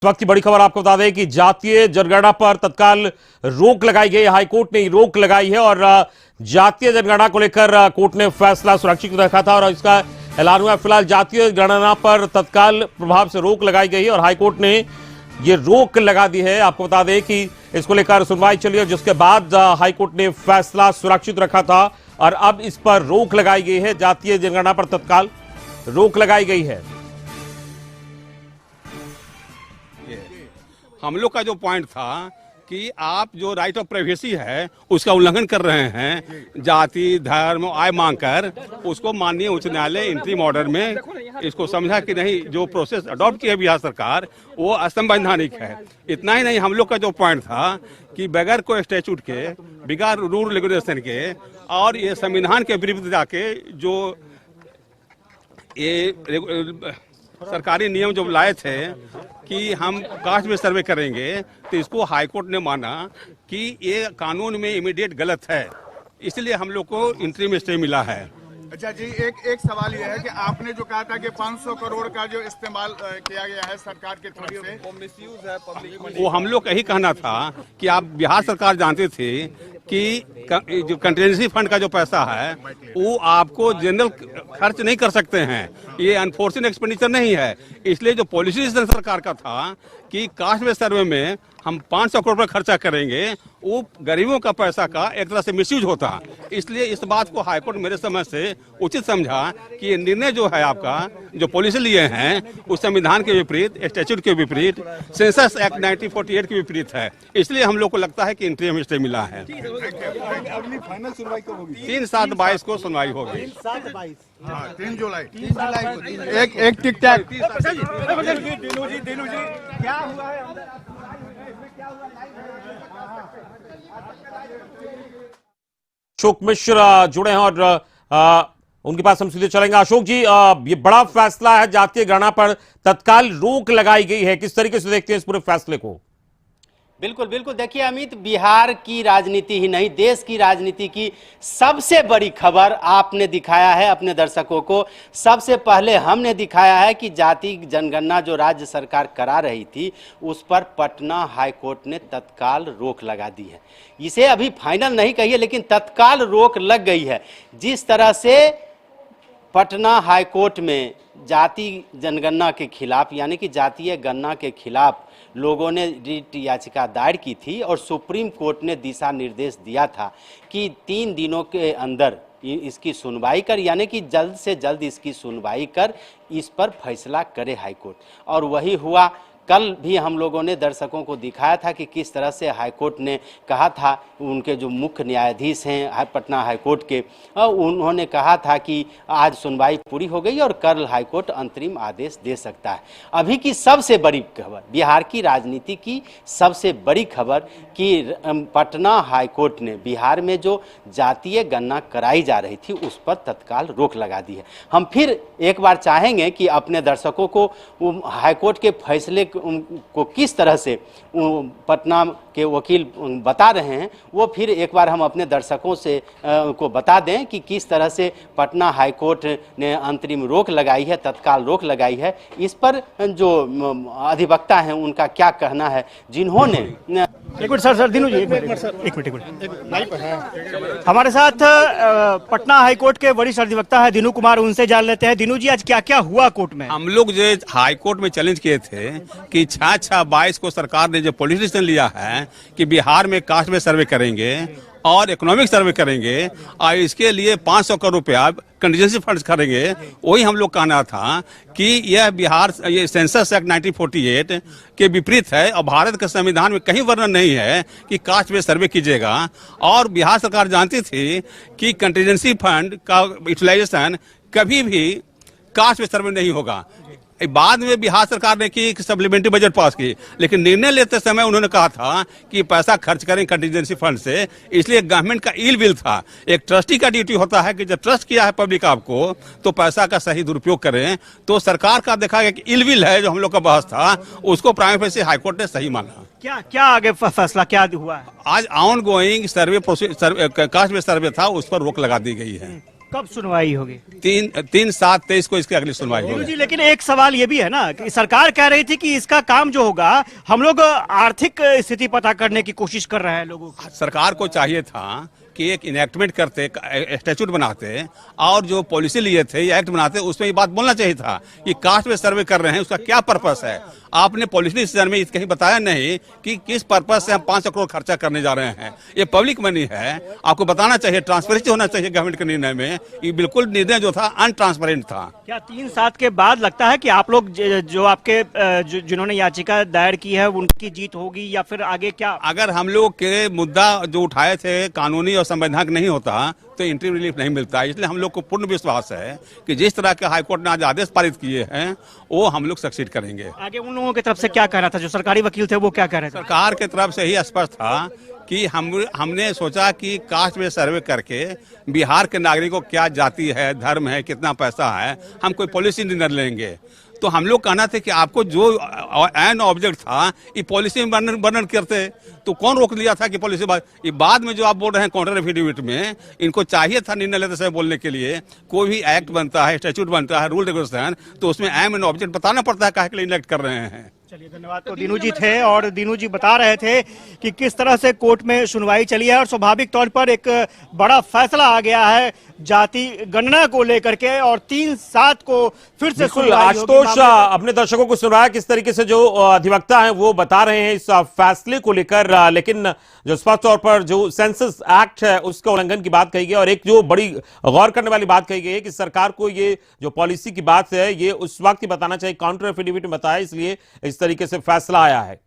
इस वक्त की बड़ी खबर आपको बता दें कि जातीय जनगणना पर तत्काल रोक लगाई गई। हाईकोर्ट ने रोक लगाई है और जातीय जनगणना को लेकर कोर्ट ने फैसला सुरक्षित रखा था और इसका ऐलान हुआ। फिलहाल जातीय गणना पर तत्काल प्रभाव से रोक लगाई गई है और हाईकोर्ट ने ये रोक लगा दी है। आपको बता दें कि इसको लेकर सुनवाई चली और जिसके बाद हाईकोर्ट ने फैसला सुरक्षित रखा था और अब इस पर रोक लगाई गई है। जातीय जनगणना पर तत्काल रोक लगाई गई है। हम लोग का जो पॉइंट था कि आप जो राइट ऑफ प्राइवेसी है उसका उल्लंघन कर रहे हैं, जाति धर्म आय मांगकर, उसको माननीय उच्च न्यायालय इंटरिम ऑर्डर में इसको समझा कि नहीं, जो प्रोसेस अडॉप्ट की है बिहार सरकार वो असंवैधानिक है। इतना ही नहीं, हम लोग का जो पॉइंट था कि बगैर कोई स्टैट्यूट के, बगैर रूल रेगुलेशन के और ये संविधान के विरुद्ध जाके जो ये सरकारी नियम जो लाए थे कि हम कास्ट में सर्वे करेंगे, तो इसको हाईकोर्ट ने माना कि ये कानून में इमीडिएट गलत है, इसलिए हम लोग को इंटरिम स्टे मिला है। अच्छा जी, एक सवाल यह है कि आपने जो कहा था कि 500 करोड़ का जो इस्तेमाल किया गया है सरकार की तरफ से, वो मिसयूज है पब्लिक मनी। वो हम लोग का ही कहना था कि आप बिहार सरकार जानते थे कि जो कंटिजेंसी फंड का जो पैसा है वो आपको जनरल खर्च नहीं कर सकते हैं, ये अनफोर्सिन एक्सपेंडिचर नहीं है। इसलिए जो पॉलिसी सरकार का था कि कास्ट बेस्ड सर्वे में हम 500 करोड़ पर खर्चा करेंगे, वो गरीबों का पैसा का एक तरह से मिसयूज होता। इसलिए इस बात को हाईकोर्ट मेरे समझ से उचित समझा कि ये निर्णय जो है आपका जो पॉलिसी लिए हैं उस संविधान के विपरीत, स्टैट्यूट के विपरीत, सेंसस एक्ट 1948 के विपरीत है। इसलिए हम लोग को लगता है कि इंटरिम स्टे मिला है। अगली फाइनल सुनवाई कब होगी? 3/7/22 को सुनवाई होगी। 3 जुलाई एक टिक टैक। दिनू जी क्या हुआ है? अशोक मिश्र जुड़े हैं और उनके पास हम सीधे चलेंगे। अशोक जी, ये बड़ा फैसला है, जातीय गणना पर तत्काल रोक लगाई गई है, किस तरीके से देखते हैं इस पूरे फैसले को? बिल्कुल बिल्कुल, देखिए अमित, बिहार की राजनीति ही नहीं देश की राजनीति की सबसे बड़ी खबर आपने दिखाया है अपने दर्शकों को। सबसे पहले हमने दिखाया है कि जाति जनगणना जो राज्य सरकार करा रही थी उस पर पटना हाईकोर्ट ने तत्काल रोक लगा दी है। इसे अभी फाइनल नहीं कहिए, लेकिन तत्काल रोक लग गई है। जिस तरह से पटना हाईकोर्ट में जाति जनगणना के खिलाफ, यानी कि जातीय गणना के खिलाफ लोगों ने रिट याचिका दायर की थी और सुप्रीम कोर्ट ने दिशा निर्देश दिया था कि 3 दिनों के अंदर इसकी सुनवाई कर, यानी कि जल्द से जल्द इसकी सुनवाई कर इस पर फैसला करे हाईकोर्ट। और वही हुआ। कल भी हम लोगों ने दर्शकों को दिखाया था कि किस तरह से हाईकोर्ट ने कहा था, उनके जो मुख्य न्यायाधीश हैं पटना हाईकोर्ट के, उन्होंने कहा था कि आज सुनवाई पूरी हो गई और कल हाईकोर्ट अंतरिम आदेश दे सकता है। अभी की सबसे बड़ी खबर, बिहार की राजनीति की सबसे बड़ी खबर कि पटना हाईकोर्ट ने बिहार में जो जातीय गणना कराई जा रही थी उस पर तत्काल रोक लगा दी है। हम फिर एक बार चाहेंगे कि अपने दर्शकों को हाईकोर्ट के फैसले को किस तरह से पटना के वकील बता रहे हैं, वो फिर एक बार हम अपने दर्शकों से को बता दें कि किस तरह से पटना हाईकोर्ट ने अंतरिम रोक लगाई है, तत्काल रोक लगाई है। इस पर जो अधिवक्ता हैं उनका क्या कहना है, जिन्होंने एक मिनट सर दिनू जी, एक मिनट हमारे साथ पटना हाईकोर्ट के वरिष्ठ अधिवक्ता है दिनू कुमार, उनसे जान लेते हैं। दिनू जी, आज क्या क्या हुआ कोर्ट में? हम लोग जो हाईकोर्ट में चैलेंज किए थे कि 6/6/22 को सरकार ने जो पॉलिसी डिसीजन लिया है कि बिहार में कास्ट में सर्वे करेंगे और इकोनॉमिक सर्वे करेंगे और इसके लिए 500 करोड़ रुपया कंटीजेंसी फंड करेंगे, वही हम लोग कहना था कि यह बिहार ये सेंसस एक्ट 1948 के विपरीत है और भारत के संविधान में कहीं वर्णन नहीं है कि कास्ट में सर्वे कीजिएगा। और बिहार सरकार जानती थी कि कंटीजेंसी फंड का यूटिलाइजेशन कभी भी कास्ट में सर्वे नहीं होगा। बाद में बिहार सरकार ने की सप्लीमेंट्री बजट पास की, लेकिन निर्णय लेते समय उन्होंने कहा था कि पैसा खर्च करें कंटीजेंसी फंड से, इसलिए गवर्नमेंट का इल विल था। एक ट्रस्टी का ड्यूटी होता है कि जब ट्रस्ट किया है पब्लिक आपको तो पैसा का सही दुरुपयोग करें। तो सरकार का देखा गया कि इल विल है, जो हम लोग का बहस था उसको प्राइम फेसी हाईकोर्ट ने सही माना। क्या आगे फैसला क्या हुआ है? आज ऑन गोइंग सर्वे कास्ट में सर्वे था उस पर रोक लगा दी गई है। कब सुनवाई होगी? 3/7/23 को इसकी अगली सुनवाई दिनू होगी। जी, लेकिन एक सवाल ये भी है ना कि सरकार कह रही थी कि इसका काम जो होगा हम लोग आर्थिक स्थिति पता करने की कोशिश कर रहे हैं लोगों की। सरकार को चाहिए था कि एक इनेक्टमेंट करते, स्टैट्यूट बनाते और जो पॉलिसी लिए थे, ये एक्ट बनाते, उसमें ये बात बोलना चाहिए था कि कास्ट में सर्वे कर रहे हैं, उसका क्या पर्पस है। आपने पॉलिसी डिसीजन में कहीं बताया नहीं कि किस पर्पस से हम 500 करोड़ खर्चा करने जा रहे हैं। ये पब्लिक मनी है, आपको बताना चाहिए, ट्रांसपेरेंसी होना चाहिए गवर्नमेंट के निर्णय में। ये बिल्कुल निर्णय जो था अनट्रांसपेरेंट था। क्या 3/7 के बाद लगता है कि आप लोग जो आपके जिन्होंने याचिका दायर की है उनकी जीत होगी, या फिर आगे क्या? अगर हम लोग के मुद्दा जो उठाए थे कानूनी और संवैधानिक नहीं होता तो इंटरिम रिलीफ नहीं मिलता। इसलिए हम लोग को पूर्ण विश्वास है कि जिस तरह के हाईकोर्ट ने आज आदेश पारित किए हैं वो हम लोग सक्सीड करेंगे। आगे उन लोगों की तरफ से क्या कहना था, जो सरकारी वकील थे वो क्या कह रहे थे? सरकार के तरफ से ही स्पष्ट था कि हमने सोचा कि कास्ट में सर्वे करके बिहार के नागरिकों को क्या जाति है, धर्म है, कितना पैसा है, हम कोई पॉलिसी निर्णय लेंगे। तो हम लोग कहना था कि आपको जो एन ऑब्जेक्ट था ये पॉलिसी में वर्णन करते, तो कौन रोक लिया था कि पॉलिसी ये बाद में जो आप बोल रहे हैं काउंटर एफिडेविट में, इनको चाहिए था निर्णय लेते समय बोलने के लिए। कोई भी एक्ट बनता है, स्टैट्यूट बनता है, रूल रेगुलेशन, तो उसमें एम एंड ऑब्जेक्ट बताना पड़ता है काहे के लिए इलेक्ट कर रहे हैं। चलिए, धन्यवाद। तो दिनू जी थे और दिनू जी बता रहे थे कि किस तरह से कोर्ट में सुनवाई चली है और स्वाभाविक तौर पर एक बड़ा फैसला आ गया है जाति गणना को लेकर के, और 3/7 को फिर से बिल्कुल सुनवाई होगी। आशुतोष अपने दर्शकों को सुन रहा है किस तरीके से जो अधिवक्ता हैं वो बता रहे हैं इस फैसले को लेकर, लेकिन जो स्पष्ट तौर पर जो सेंसस एक्ट है उसका उल्लंघन की बात कही गई, और एक जो बड़ी गौर करने वाली बात कही गई है कि सरकार को ये जो पॉलिसी की बात है ये उस वक्त ही बताना चाहिए, काउंटर एफिडेविट में बताया, इसलिए इस तरीके से फैसला आया है।